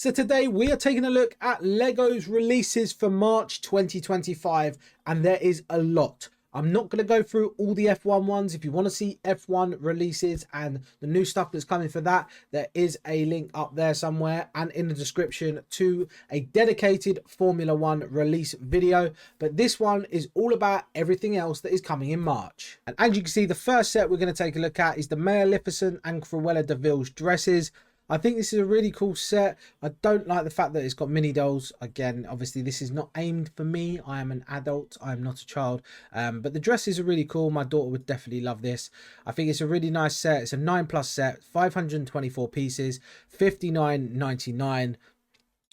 So today we are taking a look at Lego's releases for March 2025, and there is a lot. I'm not going to go through all the F1 ones. If you want to see F1 releases and the new stuff that's coming for that, there is a link up there somewhere and in the description to a dedicated Formula 1 release video. But this one is all about everything else that is coming in March. And as you can see, the first set we're going to take a look at is the Maleficent and Cruella de Vil's dresses. I think this is a really cool set. I don't like the fact that it's got mini dolls. Again, obviously this is not aimed for me. I am an adult. I am not a child. But the dresses are really cool. My daughter would definitely love this. I think it's a really nice set. It's a 9+ set, 524 pieces, $59.99.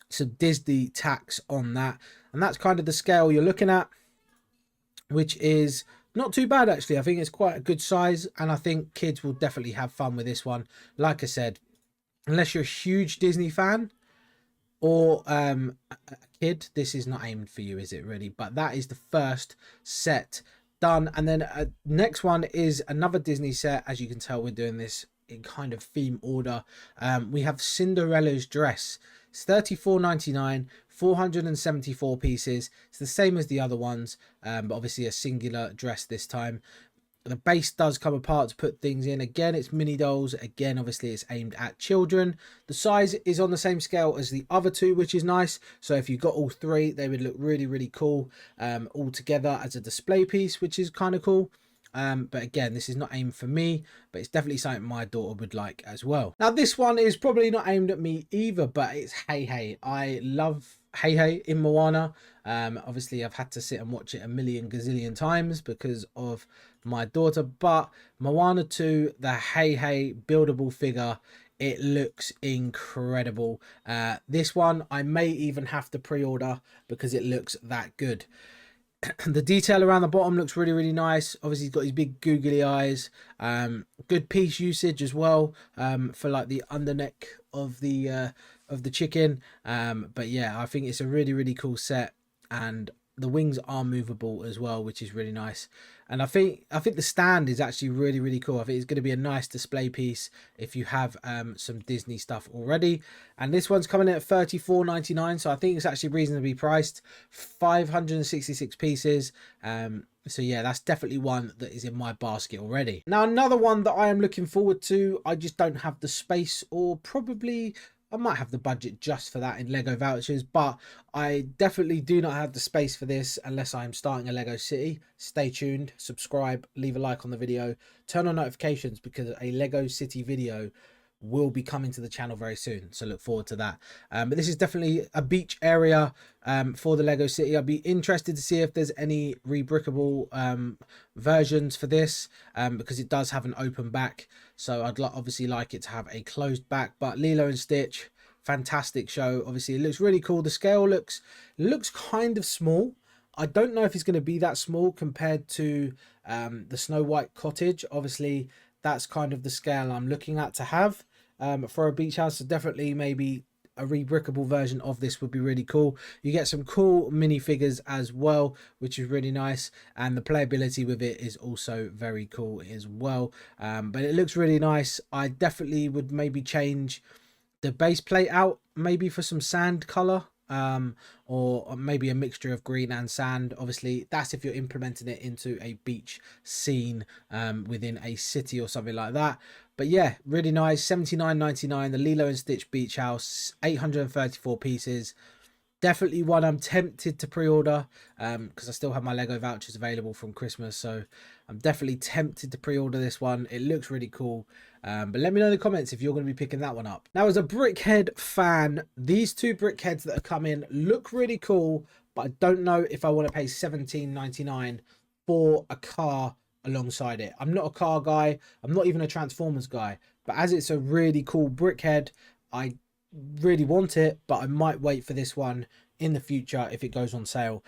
Some Disney tax on that. And that's kind of the scale you're looking at, which is not too bad actually. I think it's quite a good size, and I think kids will definitely have fun with this one. Like I said, unless you're a huge Disney fan or a kid, this is not aimed for you, is it really? But that is the first set done. And then next one is another Disney set. As you can tell, we're doing this in kind of theme order. We have Cinderella's dress. It's $34.99, 474 pieces. It's the same as the other ones, but obviously a singular dress this time. The base does come apart to put things in. Again, it's mini dolls. Again, obviously it's aimed at children. The size is on the same scale as the other two, which is nice. So if you got all three, they would look really, really cool all together as a display piece, which is kind of cool. But again, this is not aimed for me, but it's definitely something my daughter would like as well. Now, this one is probably not aimed at me either, but it's Hey Hey. I love Hey Hey in Moana. Obviously I've had to sit and watch it a million gazillion times because of my daughter, but Moana 2, the Hey Hey buildable figure, it looks incredible. This one I may even have to pre-order because it looks that good. The detail around the bottom looks really, really nice. Obviously he's got his big googly eyes. Good piece usage as well, for like the underneck of the chicken. But yeah, I think it's a really, really cool set, and the wings are movable as well, which is really nice. And I think the stand is actually really, really cool. I think it's going to be a nice display piece if you have some Disney stuff already. And this one's coming in at $34.99, so I think it's actually reasonably priced. 566 pieces. So yeah, that's definitely one that is in my basket already. Now, another one that I am looking forward to, I just don't have the space, or probably I might have the budget just for that in Lego vouchers, but I definitely do not have the space for this unless I'm starting a Lego City. Stay tuned, subscribe, leave a like on the video, turn on notifications, because a Lego City video will be coming to the channel very soon, so look forward to that. But this is definitely a beach area for the Lego City. I'd be interested to see if there's any rebrickable versions for this, because it does have an open back, so I'd obviously like it to have a closed back. But Lilo and Stitch, fantastic show. Obviously it looks really cool. The scale looks kind of small. I don't know if it's going to be that small compared to the Snow White cottage. Obviously that's kind of the scale I'm looking at to have for a beach house. So definitely maybe a rebrickable version of this would be really cool. You get some cool minifigures as well, which is really nice, and the playability with it is also very cool as well. But it looks really nice. I definitely would maybe change the base plate out maybe for some sand color, or maybe a mixture of green and sand. Obviously that's if you're implementing it into a beach scene within a city or something like that. But yeah, really nice. $79.99, the Lilo and Stitch beach house, 834 pieces. Definitely one I'm tempted to pre-order, because I still have my Lego vouchers available from Christmas, so I'm definitely tempted to pre-order this one. It looks really cool. But let me know in the comments if you're going to be picking that one up. Now, as a Brickhead fan, these two Brickheads that have come in look really cool, but I don't know if I want to pay $17.99 for a car alongside it. I'm not a car guy. I'm not even a Transformers guy. But as it's a really cool Brickhead, I really want it, but I might wait for this one in the future if it goes on sale,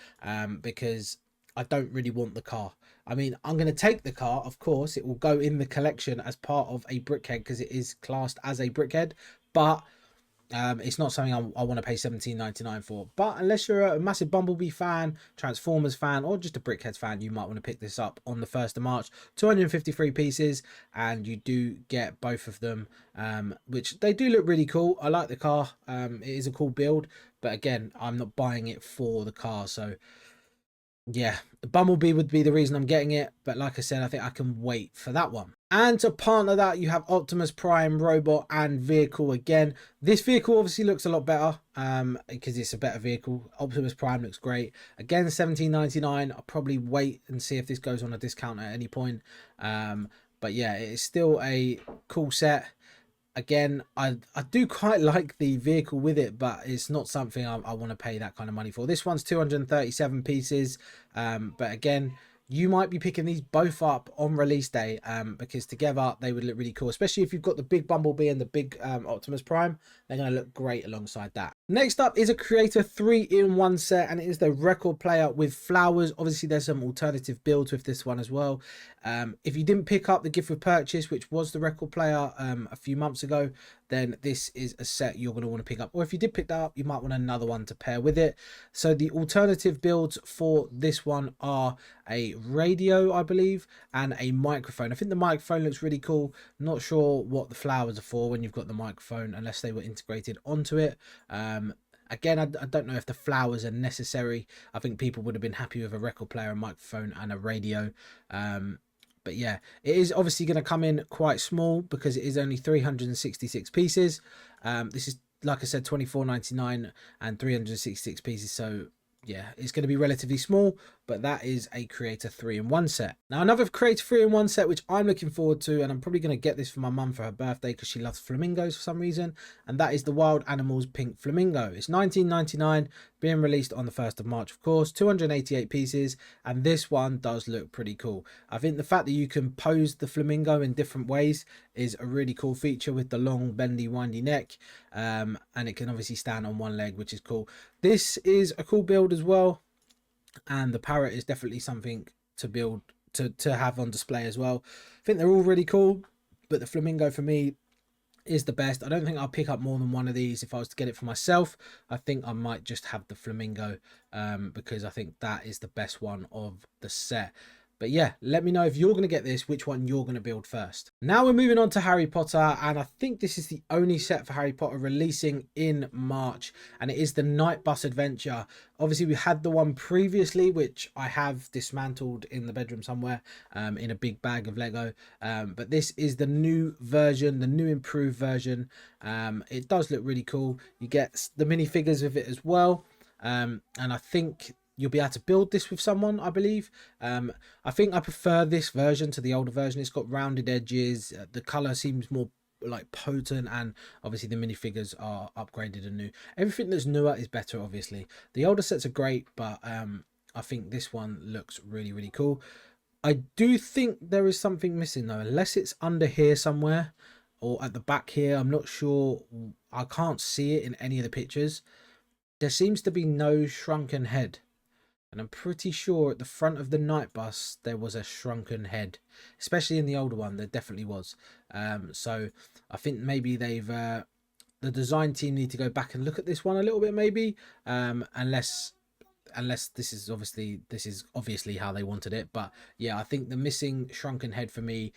because I don't really want the car. I mean, I'm going to take the car, of course. It will go in the collection as part of a Brickhead because it is classed as a Brickhead, but It's not something I want to pay 17.99 for. But unless you're a massive Bumblebee fan, Transformers fan, or just a Brickheadz fan, you might want to pick this up on the 1st of March. 253 pieces, and you do get both of them, which they do look really cool. I like the car. It is a cool build, but again, I'm not buying it for the car. So yeah, the Bumblebee would be the reason I'm getting it, but like I said, I think I can wait for that one. And to partner that, you have Optimus Prime, robot, and vehicle again. This vehicle obviously looks a lot better because it's a better vehicle. Optimus Prime looks great. Again, 17.99. I'll probably wait and see if this goes on a discount at any point. But yeah, it is still a cool set. Again, I do quite like the vehicle with it, but it's not something I want to pay that kind of money for. This one's 237 pieces, but again, you might be picking these both up on release day because together they would look really cool, especially if you've got the big Bumblebee and the big Optimus Prime. They're going to look great alongside that. Next up is a Creator 3-in-1 set, and it is the record player with flowers. Obviously, there's some alternative builds with this one as well. If you didn't pick up the gift with purchase, which was the record player a few months ago, then this is a set you're going to want to pick up. Or if you did pick that up, you might want another one to pair with it. So the alternative builds for this one are a radio, I believe, and a microphone. I think the microphone looks really cool. Not sure what the flowers are for when you've got the microphone, unless they were integrated onto it. Again, I don't know if the flowers are necessary. I think people would have been happy with a record player, a microphone, and a radio. But yeah, it is obviously going to come in quite small because it is only 366 pieces. This is, like I said, 24.99 and 366 pieces. So yeah, it's going to be relatively small, but that is a Creator 3-in-1 set. Now, another Creator 3-in-1 set, which I'm looking forward to, and I'm probably going to get this for my mum for her birthday because she loves flamingos for some reason, and that is the Wild Animals Pink Flamingo. It's 19.99, being released on the 1st of March, of course, 288 pieces, and this one does look pretty cool. I think the fact that you can pose the flamingo in different ways is a really cool feature with the long, bendy, windy neck, and it can obviously stand on one leg, which is cool. This is a cool build as well, and the parrot is definitely something to build to have on display as well. I think they're all really cool, but the flamingo for me is the best. I don't think I'll pick up more than one of these if I was to get it for myself. I think I might just have the flamingo because I think that is the best one of the set. But yeah, let me know if you're going to get this, which one you're going to build first. Now we're moving on to Harry Potter, and I think this is the only set for Harry Potter releasing in March, and it is the Night Bus Adventure. Obviously, we had the one previously, which I have dismantled in the bedroom somewhere in a big bag of Lego. But this is the new version, the new improved version. It does look really cool. You get the minifigures with it as well. And I think you'll be able to build this with someone, I believe. I think I prefer this version to the older version. It's got rounded edges. The color seems more like potent, and obviously the minifigures are upgraded and new. Everything that's newer is better, obviously. The older sets are great, but I think this one looks really, really cool. I do think there is something missing though, unless it's under here somewhere or at the back here. I'm not sure. I can't see it in any of the pictures. There seems to be no shrunken head. And I'm pretty sure at the front of the night bus, there was a shrunken head, especially in the older one. There definitely was. So I think maybe they've, the design team need to go back and look at this one a little bit, maybe, unless this is obviously how they wanted it. But yeah, I think the missing shrunken head for me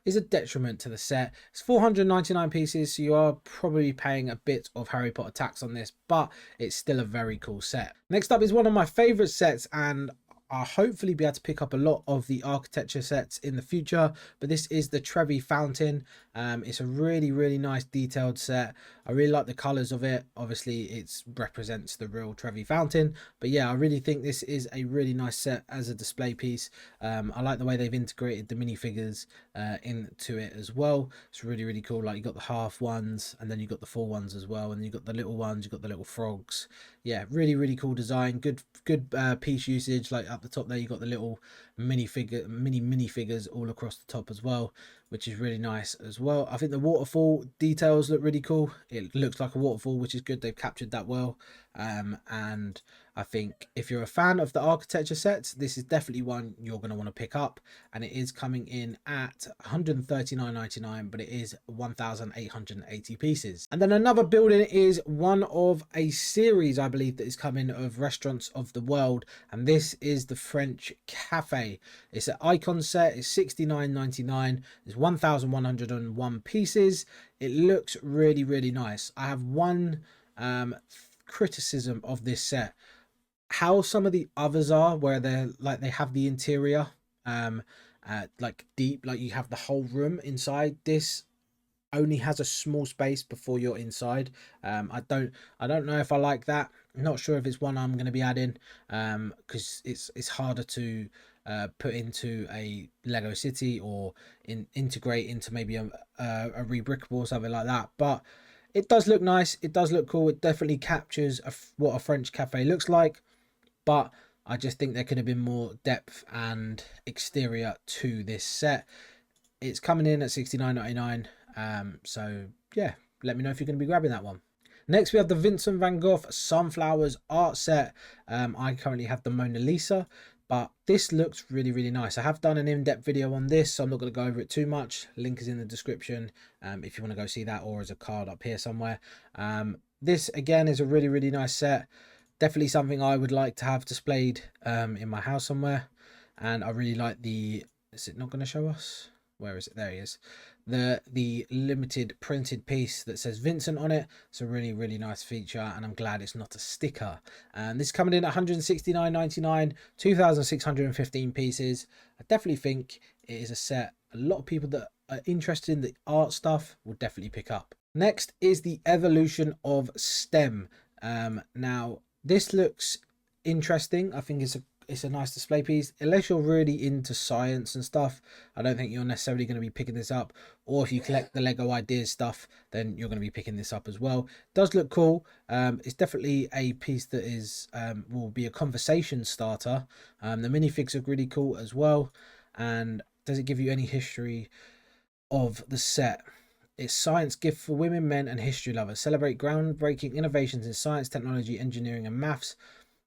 is a detriment to the set. It's 499 pieces, so you are probably paying a bit of Harry Potter tax on this, but it's still a very cool set. Next up is one of my favorite sets, and I'll hopefully be able to pick up a lot of the architecture sets in the future, but this is the Trevi Fountain. It's a really, really nice detailed set. I really like the colors of it. Obviously it represents the real Trevi Fountain, but yeah, I really think this is a really nice set as a display piece. I like the way they've integrated the minifigures into it as well. It's really, really cool. Like you got the half ones, and then you got the full ones as well, and you got the little ones, you got the little frogs. Yeah, really, really cool design. Good piece usage. Like up the top there, you got the little mini minifigures all across the top as well, which is really nice as well. I think the waterfall details look really cool. It looks like a waterfall, which is good. They've captured that well. And I think if you're a fan of the architecture sets, this is definitely one you're going to want to pick up. And it is coming in at 139.99, but it is 1,880 pieces. And then another building is one of a series, I believe, that is coming of restaurants of the world, and this is the French Cafe. It's an icon set. It's 69.99. It's 1,101 pieces. It looks really, really nice. I have one criticism of this set: how some of the others are, where they're like, they have the interior like deep, like you have the whole room inside. This only has a small space before you're inside. I don't know if I like that. I'm not sure if it's one I'm going to be adding, because it's harder to put into a Lego city, or integrate into maybe a rebrickable or something like that. But it does look nice. It does look cool. It definitely captures what a French cafe looks like. But I just think there could have been more depth and exterior to this set. It's coming in at 69.99. So yeah, let me know if you're going to be grabbing that one. Next, we have the Vincent van Gogh Sunflowers art set. I currently have the Mona Lisa, but this looks really, really nice. I have done an in-depth video on this, so I'm not going to go over it too much. Link is in the description if you want to go see that, or as a card up here somewhere. This again is a really, really nice set. Definitely something I would like to have displayed in my house somewhere. And I really like the, is it not going to show us? Where is it? There he is. The limited printed piece that says Vincent on it. It's a really, really nice feature, and I'm glad it's not a sticker. And this is coming in at 169.99, 2,615 pieces. I definitely think it is a set a lot of people that are interested in the art stuff will definitely pick up. Next is the evolution of STEM. Now this looks interesting. I think it's a nice display piece. Unless you're really into science and stuff, I don't think you're necessarily going to be picking this up. Or if you collect the Lego ideas stuff, then you're going to be picking this up as well. It does look cool. It's definitely a piece that is will be a conversation starter. The minifigs are really cool as well. And does it give you any history of the set? It's science gift for women, men, and history lovers. Celebrate groundbreaking innovations in science, technology, engineering, and maths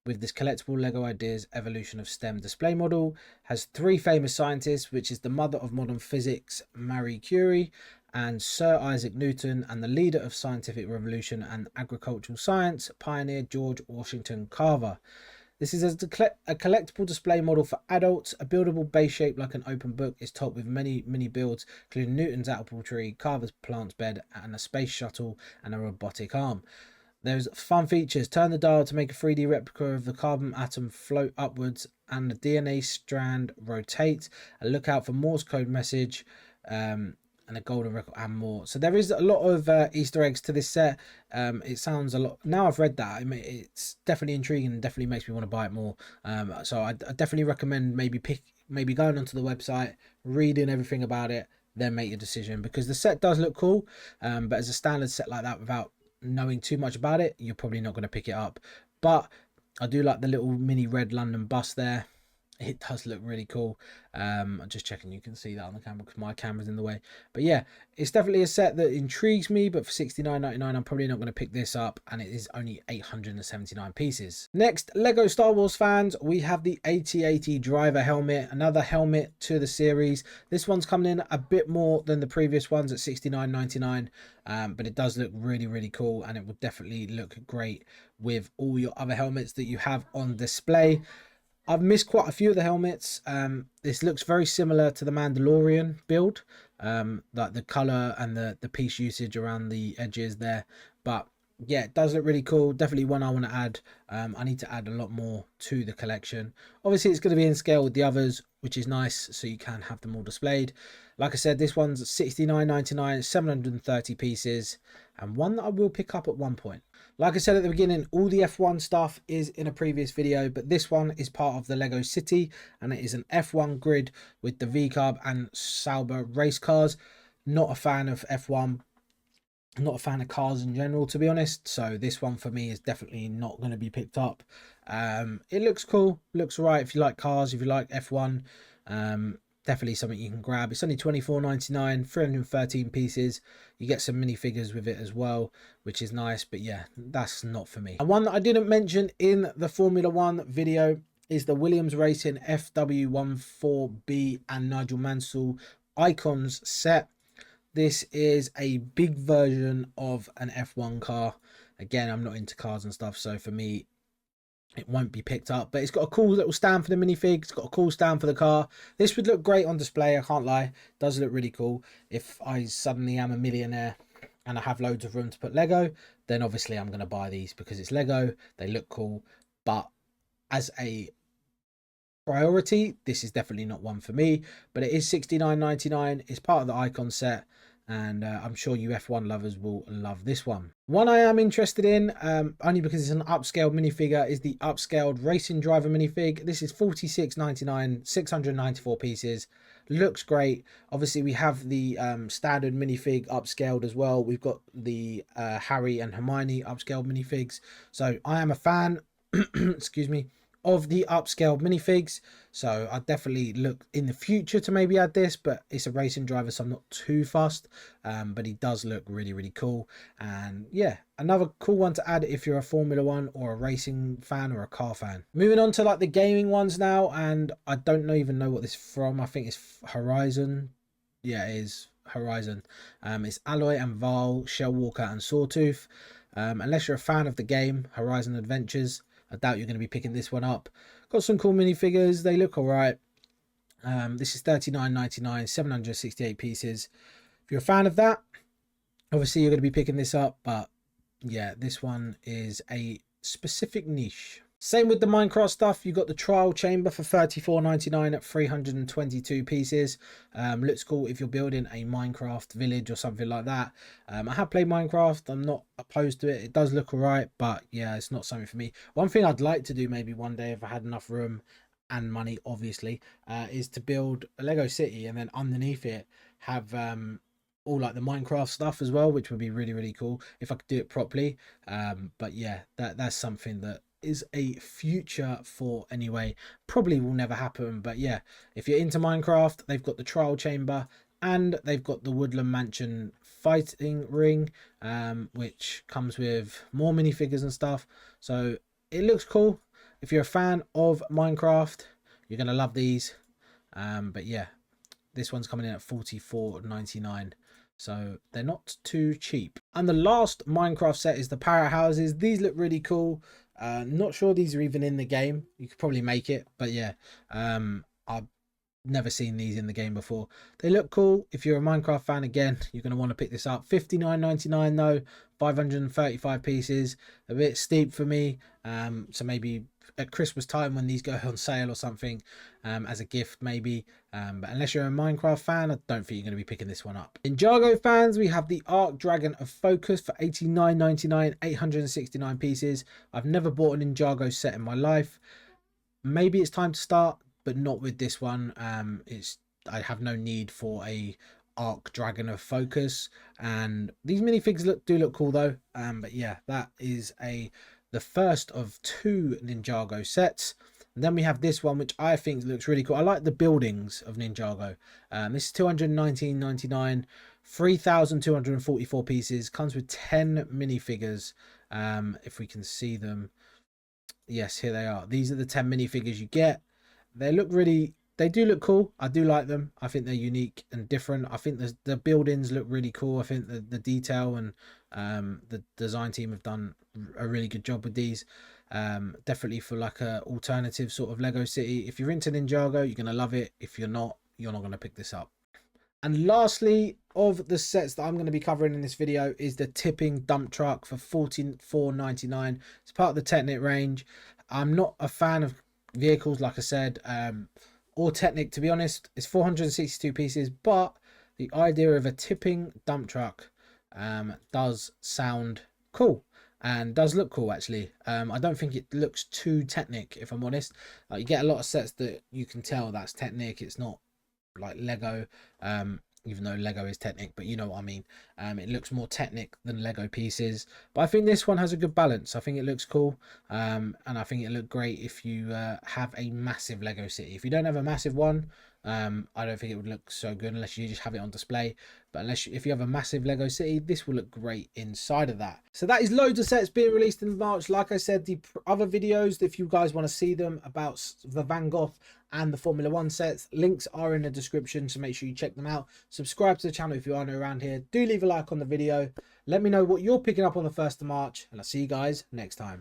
with this collectible Lego Ideas Evolution of STEM display model. Has three famous scientists, which is the mother of modern physics, Marie Curie, and Sir Isaac Newton, and the leader of scientific revolution and agricultural science, pioneer George Washington Carver. This is a collectible display model for adults. A buildable base shape like an open book is topped with many mini builds, including Newton's apple tree, Carver's plants bed, and a space shuttle and a robotic arm. There's fun features. Turn the dial to make a 3D replica of the carbon atom float upwards, and the DNA strand rotate. And look out for Morse code message, and a golden record, and more. So there is a lot of Easter eggs to this set. It sounds a lot, now I've read that, I mean, it's definitely intriguing and definitely makes me want to buy it more. So I definitely recommend maybe going onto the website, reading everything about it, then make your decision, because the set does look cool. But as a standard set like that, without knowing too much about it, you're probably not going to pick it up. But I do like the little mini red London bus there. It does look really cool. I'm just checking you can see that on the camera because my camera's in the way. But yeah, it's definitely a set that intrigues me, but for $69.99 I'm probably not going to pick this up, and it is only 879 pieces. Next, Lego Star Wars fans, we have the AT-AT driver helmet, another helmet to the series. This one's coming in a bit more than the previous ones at $69.99, but it does look really, really cool, and it will definitely look great with all your other helmets that you have on display. I've missed quite a few of the helmets. This looks very similar to the Mandalorian build, like the color and the piece usage around the edges there. But yeah, it does look really cool. Definitely one I want to add. I need to add a lot more to the collection. Obviously, it's going to be in scale with the others, which is nice, so you can have them all displayed. Like I said, this one's $69.99, 730 pieces, and one that I will pick up at one point. Like I said at the beginning, all the F1 stuff is in a previous video, but this one is part of the Lego City, and it is an F1 grid with the V-Carb and Sauber race cars. Not a fan of F1, not a fan of cars in general, to be honest, so this one for me is definitely not going to be picked up. It looks cool, looks right if you like cars, if you like F1. definitely something you can grab. It's only £24.99, 313 pieces. You get some minifigures with it as well, which is nice. But yeah, that's not for me. And one that I didn't mention in the Formula One video is the Williams Racing FW14B and Nigel Mansell Icons set. This is a big version of an F1 car. Again, I'm not into cars and stuff, so for me, it won't be picked up. But it's got a cool little stand for the minifig. It's got a cool stand for the car. This would look great on display, I can't lie. It does look really cool. If I suddenly am a millionaire and I have loads of room to put Lego, then obviously I'm going to buy these because it's Lego. They look cool. But as a priority, this is definitely not one for me. But it is £69.99. It's part of the icon set. And I'm sure you F1 lovers will love this one. One I am interested in, only because it's an upscaled minifigure, is the upscaled racing driver minifig. This is £46.99, 694 pieces. Looks great. Obviously, we have the standard minifig upscaled as well. We've got the Harry and Hermione upscaled minifigs. So I am a fan, excuse me, of the upscaled minifigs. So I definitely look in the future to maybe add this, but it's a racing driver, so I'm not too fussed. But he does look really, really cool. And yeah, another cool one to add if you're a Formula One or a racing fan or a car fan. Moving on to like the gaming ones now, and I don't even know what this is from. I think it's Horizon. Yeah, it is Horizon. It's Alloy and Val, Shell Walker and Sawtooth. Unless you're a fan of the game Horizon Adventures, I doubt you're going to be picking this one up. Got some cool minifigures. They look all right. This is £39.99, 768 pieces. If you're a fan of that, obviously you're going to be picking this up. But yeah, this one is a specific niche. Same with the Minecraft stuff. You got the trial chamber for £34.99 at 322 pieces. Looks cool if you're building a Minecraft village or something like that. I have played Minecraft. I'm not opposed to it. It does look alright, but yeah, it's not something for me. One thing I'd like to do maybe one day if I had enough room and money, obviously, is to build a Lego city and then underneath it have all like the Minecraft stuff as well, which would be really, really cool if I could do it properly. But yeah, that's something that is a future for anyway. Probably will never happen, but yeah, if you're into Minecraft, they've got the trial chamber and they've got the Woodland Mansion fighting ring, which comes with more minifigures and stuff. So it looks cool. If you're a fan of Minecraft, you're gonna love these. But yeah, this one's coming in at £44.99. So they're not too cheap. And the last Minecraft set is the Parrot Houses. These look really cool. Not sure these are even in the game. You could probably make it, but yeah, I've never seen these in the game before. They look cool. If you're a Minecraft fan, again, you're going to want to pick this up. £59.99 though, 535 pieces. A bit steep for me. So maybe at Christmas time when these go on sale or something, as a gift maybe. But unless you're a Minecraft fan, I don't think you're going to be picking this one up. Ninjago fans, we have the Arc Dragon of Focus for £89.99, 869 pieces. I've never bought a Ninjago set in my life. Maybe it's time to start, but not with this one. I have no need for a Arc Dragon of Focus, and these minifigs do look cool though. But yeah, that is the first of two Ninjago sets. And then we have this one, which I think looks really cool. I like the buildings of Ninjago. This is £219.99, 3,244 pieces. Comes with 10 minifigures. If we can see them. Yes, here they are. These are the 10 minifigures you get. They do look cool. I do like them. I think they're unique and different. I think the buildings look really cool. I think the detail and the design team have done a really good job with these. Definitely for like a alternative sort of Lego city. If you're into Ninjago, you're gonna love it. If you're not gonna pick this up. And lastly, of the sets that I'm going to be covering in this video is the tipping dump truck for $44.99. It's part of the Technic range. I'm not a fan of vehicles, like I said, or Technic, to be honest. It's 462 pieces, but the idea of a tipping dump truck does sound cool and does look cool actually. I don't think it looks too Technic, if I'm honest. You get a lot of sets that you can tell that's Technic. It's not like Lego, even though Lego is Technic, but you know what I mean. It looks more Technic than Lego pieces, but I think this one has a good balance. I think it looks cool, and I think it looked great if you have a massive Lego city. If you don't have a massive one, I don't think it would look so good unless you just have it on display. But if you have a massive Lego city, this will look great inside of that. So that is loads of sets being released in March. Like I said, the other videos, if you guys want to see them about the Van Gogh and the Formula 1 sets, links are in the description, so make sure you check them out. Subscribe to the channel if you are new around here. Do leave a like on the video. Let me know what you're picking up on the 1st of March, and I'll see you guys next time.